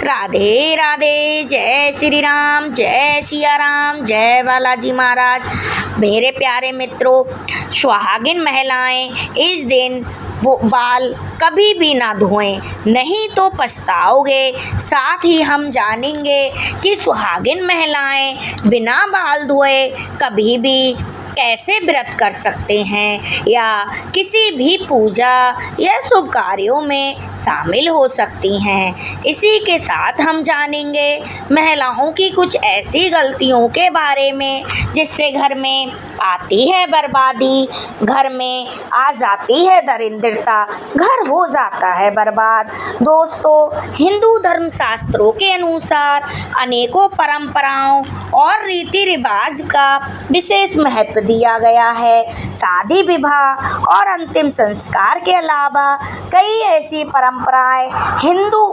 राधे राधे। जय श्री राम, जय सिया राम, जय बालाजी महाराज। मेरे प्यारे मित्रों, सुहागिन महिलाएं इस दिन वो बाल कभी भी ना धोएं, नहीं तो पछताओगे। साथ ही हम जानेंगे कि सुहागिन महिलाएं बिना बाल धोए कभी भी कैसे व्रत कर सकते हैं या किसी भी पूजा या शुभ कार्यों में शामिल हो सकती हैं। इसी के साथ हम जानेंगे महिलाओं की कुछ ऐसी गलतियों के बारे में जिससे घर में आती है बर्बादी, घर में आ जाती है दरिद्रता, घर हो जाता है बर्बाद। दोस्तों, हिंदू धर्म शास्त्रों के अनुसार अनेकों परंपराओं और रीति रिवाज का विशेष महत्व दिया गया है। शादी, विवाह और अंतिम संस्कार के अलावा कई ऐसी परंपराएं हिंदू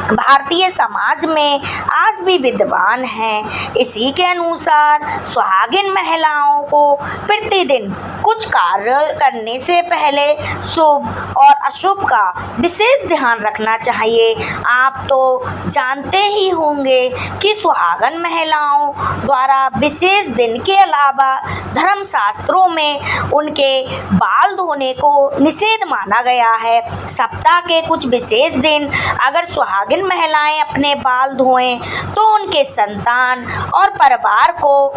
भारतीय समाज में आज भी विद्यमान हैं। इसी के अनुसार सुहागिन महिलाओं को प्रतिदिन कुछ कार्य करने से पहले शुभ और अशुभ का विशेष ध्यान रखना चाहिए। आप तो जानते ही होंगे कि सुहागन महिलाओं द्वारा विशेष दिन के अलावा धर्म शास्त्रों में उनके बाल धोने को निषेध माना गया है। सप्ताह के कुछ विशेष दिन अगर सुहागिन महिलाएं अपने बाल धोएं तो उनके संतान और परिवार को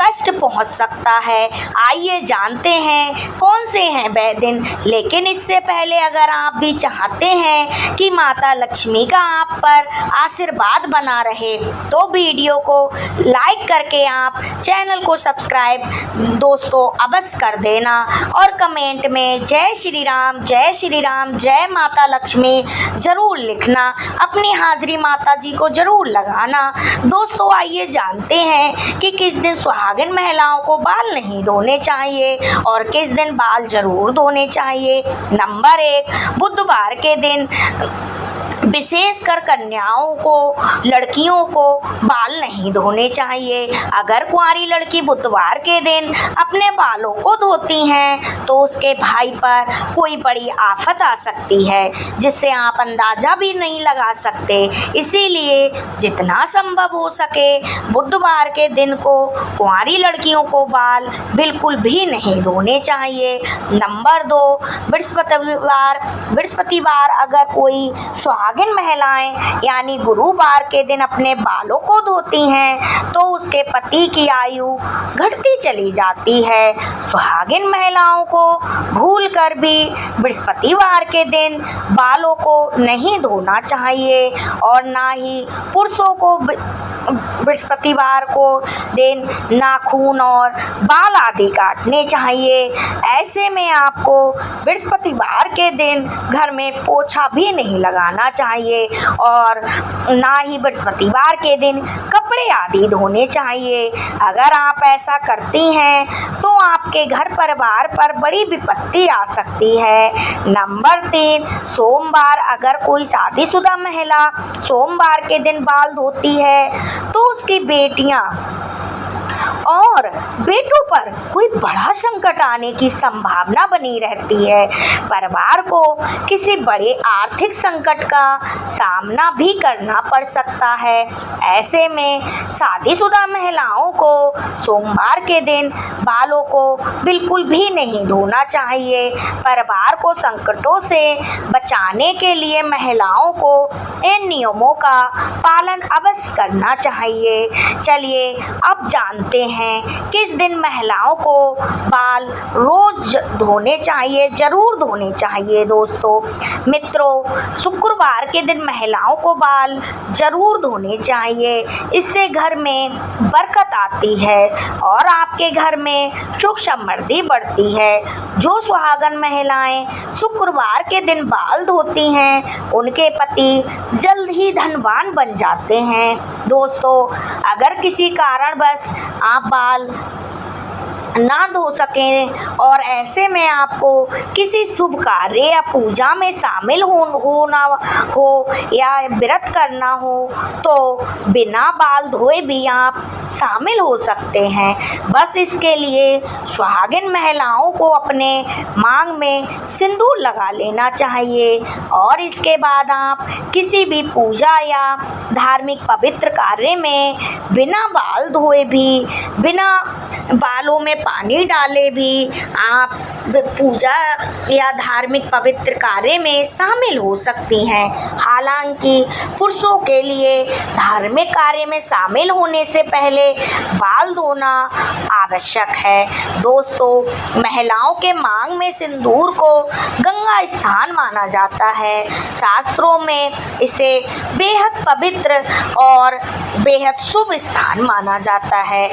कष्ट पहुंच सकता है। आइए जानते हैं कौन से हैं वह दिन। लेकिन इससे पहले अगर आप भी चाहते हैं कि माता लक्ष्मी का आप पर आशीर्वाद बना रहे तो वीडियो को लाइक करके आप चैनल को सब्सक्राइब दोस्तों अवश्य कर देना और कमेंट में जय श्री राम, जय श्री राम, जय माता लक्ष्मी ज़रूर लिखना। अपनी हाजिरी माता जी को ज़रूर लगाना। दोस्तों, आइए जानते हैं कि किस दिन सुहागिन महिलाओं को बाल नहीं धोने चाहिए और किस दिन बाल ज़रूर धोने चाहिए। नंबर 1, बुधवार के दिन विशेषकर कन्याओं को, लड़कियों को बाल नहीं धोने चाहिए। अगर कुंवारी लड़की बुधवार के दिन अपने बालों को धोती हैं तो उसके भाई पर कोई बड़ी आफत आ सकती है जिससे आप अंदाज़ा भी नहीं लगा सकते। इसीलिए जितना संभव हो सके बुधवार के दिन को कुंवारी लड़कियों को बाल बिल्कुल भी नहीं धोने चाहिए। नंबर 2, बृहस्पतिवार अगर कोई सुहागिन महिलाएं यानी गुरुवार के दिन अपने बालों को धोती हैं तो उसके पति की आयु घटती चली जाती है। सुहागिन महिलाओं को भूलकर भी बृहस्पतिवार के दिन बालों को नहीं धोना चाहिए और ना ही पुरुषों को बृहस्पतिवार को दिन नाखून और बाल आदि काटने चाहिए। ऐसे में आपको बृहस्पतिवार के दिन घर में पोछा भी नहीं लगाना चाहिए और ना ही बृहस्पतिवार के दिन कपड़े आदि धोने चाहिए। अगर आप ऐसा करती हैं तो आपके घर परिवार पर बड़ी विपत्ति आ सकती है। नंबर 3, सोमवार अगर कोई शादीशुदा महिला सोमवार के दिन बाल धोती है तो उसकी बेटियां और बेटों पर कोई बड़ा संकट आने की संभावना बनी रहती है। परिवार को किसी बड़े आर्थिक संकट का सामना भी करना पड़ सकता है। ऐसे में शादीशुदा महिलाओं को सोमवार के दिन बालों को बिल्कुल भी नहीं धोना चाहिए। परिवार को संकटों से बचाने के लिए महिलाओं को इन नियमों का पालन अवश्य करना चाहिए। चलिए अब जानते हैं किस दिन महिलाओं को बाल रोज धोने चाहिए, जरूर धोने चाहिए। दोस्तों मित्रों, शुक्रवार के दिन महिलाओं को बाल जरूर धोने चाहिए। इससे घर में बरकत आती है और आपके घर में सुख समृद्धि बढ़ती है। जो सुहागन महिलाएं शुक्रवार के दिन बाल धोती हैं उनके पति जल्द ही धनवान बन जाते हैं। दोस्तों, अगर किसी कारणवश आप बाल ना धो सकें और ऐसे में आपको किसी शुभ कार्य या पूजा में शामिल होना हो या व्रत करना हो तो बिना बाल धोए भी आप शामिल हो सकते हैं। बस इसके लिए सुहागिन महिलाओं को अपने मांग में सिंदूर लगा लेना चाहिए और इसके बाद आप किसी भी पूजा या धार्मिक पवित्र कार्य में बिना बाल धोए भी, बिना बालों में पानी डाले भी आप पूजा या धार्मिक पवित्र कार्य में शामिल हो सकती हैं। हालांकि पुरुषों के लिए धार्मिक कार्य में शामिल होने से पहले बाल धोना आवश्यक है। दोस्तों, महिलाओं के मांग में सिंदूर को गंगा स्नान माना जाता है। शास्त्रों में इसे बेहद पवित्र और बेहद शुभ स्थान माना जाता है।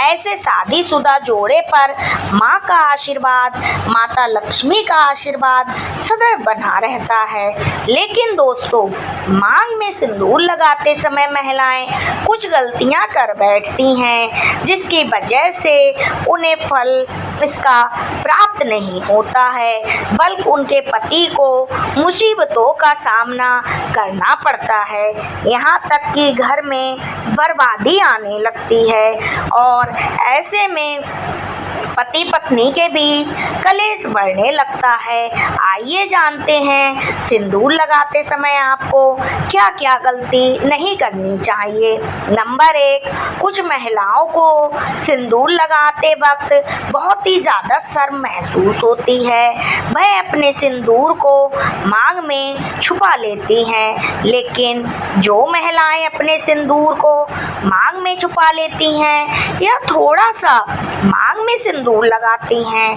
ऐसे शादीशुदा जोड़े पर माँ का आशीर्वाद, माता लक्ष्मी का आशीर्वाद सदैव बना रहता है। लेकिन दोस्तों, मांग में सिंदूर लगाते समय महिलाएं कुछ गलतियां कर बैठती हैं जिसकी वजह से उन्हें फल इसका प्राप्त नहीं होता है, बल्कि उनके पति को मुसीबतों का सामना करना पड़ता है। यहाँ तक कि घर में बर्बादी आने लगती है और ऐसे में पति पत्नी के बीच कलेश बढ़ने लगता है। आइए जानते हैं सिंदूर लगाते समय आपको क्या क्या गलती नहीं करनी चाहिए। नंबर 1, कुछ महिलाओं को सिंदूर लगाते वक्त बहुत ही ज़्यादा शर्म महसूस होती है। वह अपने सिंदूर को मांग में छुपा लेती हैं, लेकिन जो महिलाएं अपने सिंदूर को मांग में छुपा लेती हैं या थोड़ा सा मांग में सिंदूर लगाती हैं,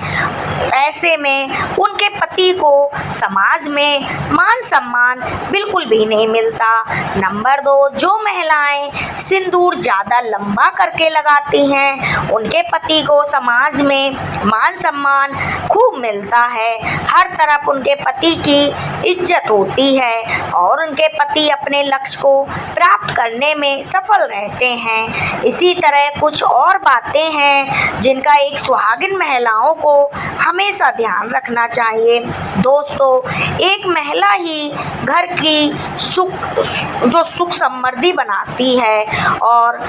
ऐसे में उनके पति को समाज में मान सम्मान बिल्कुल भी नहीं मिलता। नंबर 2, जो महिलाएं सिंदूर ज़्यादा लंबा करके लगाती हैं उनके पति को समाज में मान सम्मान खूब मिलता है। हर तरफ उनके पति की इज्जत होती है और उनके पति अपने लक्ष्य को प्राप्त करने में सफल रहते हैं। इसी तरह कुछ और बातें हैं जिनका एक सुहागिन महिलाओं को हमेशा ध्यान रखना चाहिए। दोस्तों, एक महिला ही घर की सुख समृद्धि बनाती है और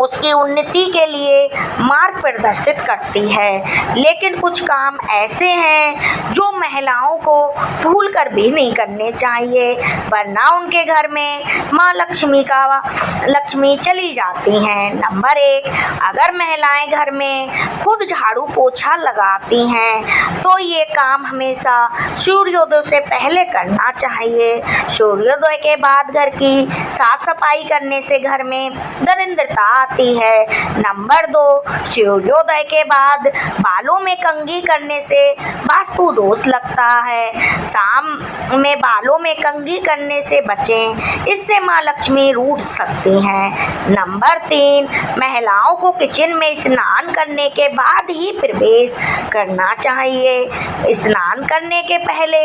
उसकी उन्नति के लिए मार्ग प्रदर्शित करती है। लेकिन कुछ काम ऐसे हैं जो महिलाओं को भूल कर भी नहीं करने चाहिए, वरना उनके घर में माँ लक्ष्मी चली जाती हैं। नंबर 1, अगर महिलाएं घर में खुद झाड़ू पोछा लगाती हैं तो ये काम हमेशा सूर्योदय से पहले करना चाहिए। सूर्योदय के बाद घर की साफ सफाई करने से घर में दरिद्रता आती है। नंबर 2, सूर्योदय के बाद बालों में कंघी करने से वास्तु दोष लगता है। शाम में बालों में कंघी करने से बचें, इससे माँ लक्ष्मी रूठ सकती हैं। नंबर 3, महिलाओं को किचन में स्नान करने के बाद ही प्रवेश करना चाहिए। स्नान करने के पहले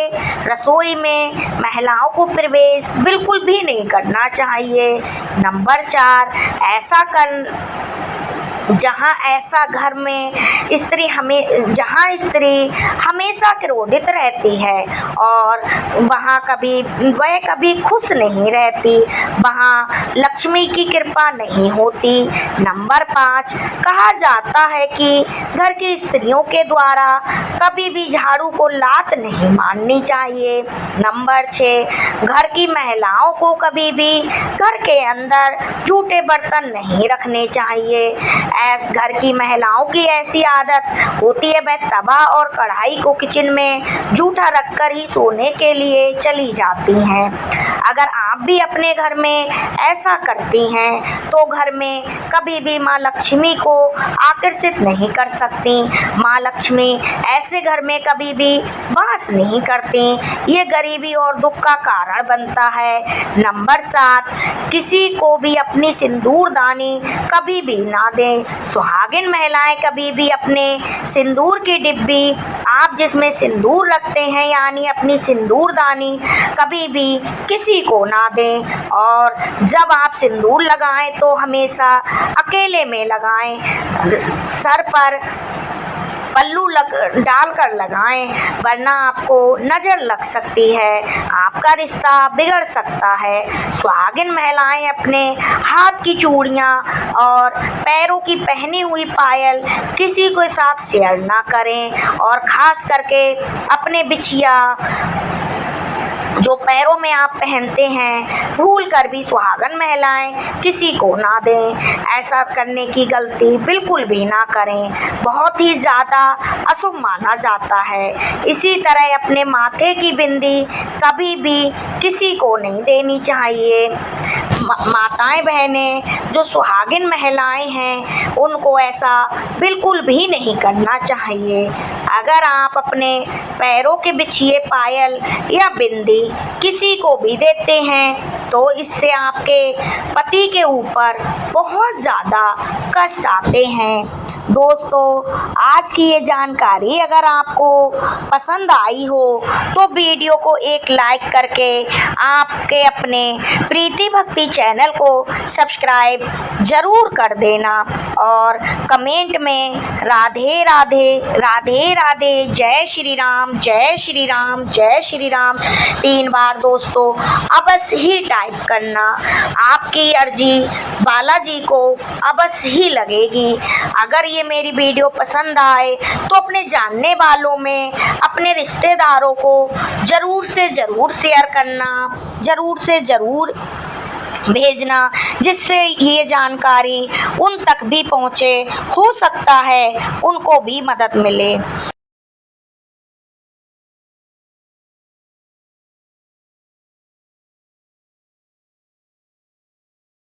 रसोई में महिलाओं को प्रवेश बिल्कुल भी नहीं करना चाहिए। नंबर 4, जहाँ स्त्री हमेशा क्रोधित रहती है और वह कभी खुश नहीं रहती, वहाँ लक्ष्मी की कृपा नहीं होती। नंबर 5, कहा जाता है कि घर की स्त्रियों के द्वारा कभी भी झाड़ू को लात नहीं मारनी चाहिए। नंबर 6, घर की महिलाओं को कभी भी घर के अंदर जूठे बर्तन नहीं रखने चाहिए। घर की महिलाओं की ऐसी आदत होती है, वह तवा और कढ़ाई को किचन में जूठा रखकर ही सोने के लिए चली जाती हैं। अगर आप भी अपने घर में ऐसा करती हैं तो घर में कभी भी माँ लक्ष्मी को आकर्षित नहीं कर सकती। माँ लक्ष्मी ऐसे घर में कभी भी वास नहीं करती, ये गरीबी और दुख का कारण बनता है। नंबर 7, किसी को भी अपनी सिंदूरदानी कभी भी ना दें। सुहागिन महिलाएं कभी भी अपने सिंदूर की डिब्बी, आप जिसमें सिंदूर रखते हैं यानी अपनी सिंदूरदानी, कभी भी किसी को ना दें। और जब आप सिंदूर लगाएं तो हमेशा अकेले में लगाएं, सर पर पल्लू डालकर लगाएं, वरना आपको नज़र लग सकती है, आपका रिश्ता बिगड़ सकता है। सुहागिन महिलाएं अपने हाथ की चूड़ियां और पैरों की पहनी हुई पायल किसी के साथ शेयर ना करें, और ख़ास करके अपने बिछिया जो पैरों में आप पहनते हैं भूल कर भी सुहागन महिलाएं किसी को ना दें। ऐसा करने की गलती बिल्कुल भी ना करें, बहुत ही ज़्यादा अशुभ माना जाता है। इसी तरह अपने माथे की बिंदी कभी भी किसी को नहीं देनी चाहिए। माताएं बहनें जो सुहागिन महिलाएं हैं उनको ऐसा बिल्कुल भी नहीं करना चाहिए। अगर आप अपने पैरों के बिछिए पायल या बिंदी किसी को भी देते हैं तो इससे आपके पति के ऊपर बहुत ज़्यादा कष्ट आते हैं। दोस्तों, आज की ये जानकारी अगर आपको पसंद आई हो तो वीडियो को एक लाइक करके आपके अपने प्रीति भक्ति चैनल को सब्सक्राइब ज़रूर कर देना, और कमेंट में राधे राधे राधे राधे जय श्री राम जय श्री राम जय श्री राम 3 बार दोस्तों अवश्य ही टाइप करना। आपकी अर्जी बालाजी को अवश्य ही लगेगी। अगर ये मेरी वीडियो पसंद आए तो अपने जानने वालों में अपने रिश्तेदारों को ज़रूर से ज़रूर शेयर करना, ज़रूर से ज़रूर भेजना, जिससे ये जानकारी उन तक भी पहुँचे, हो सकता है उनको भी मदद मिले।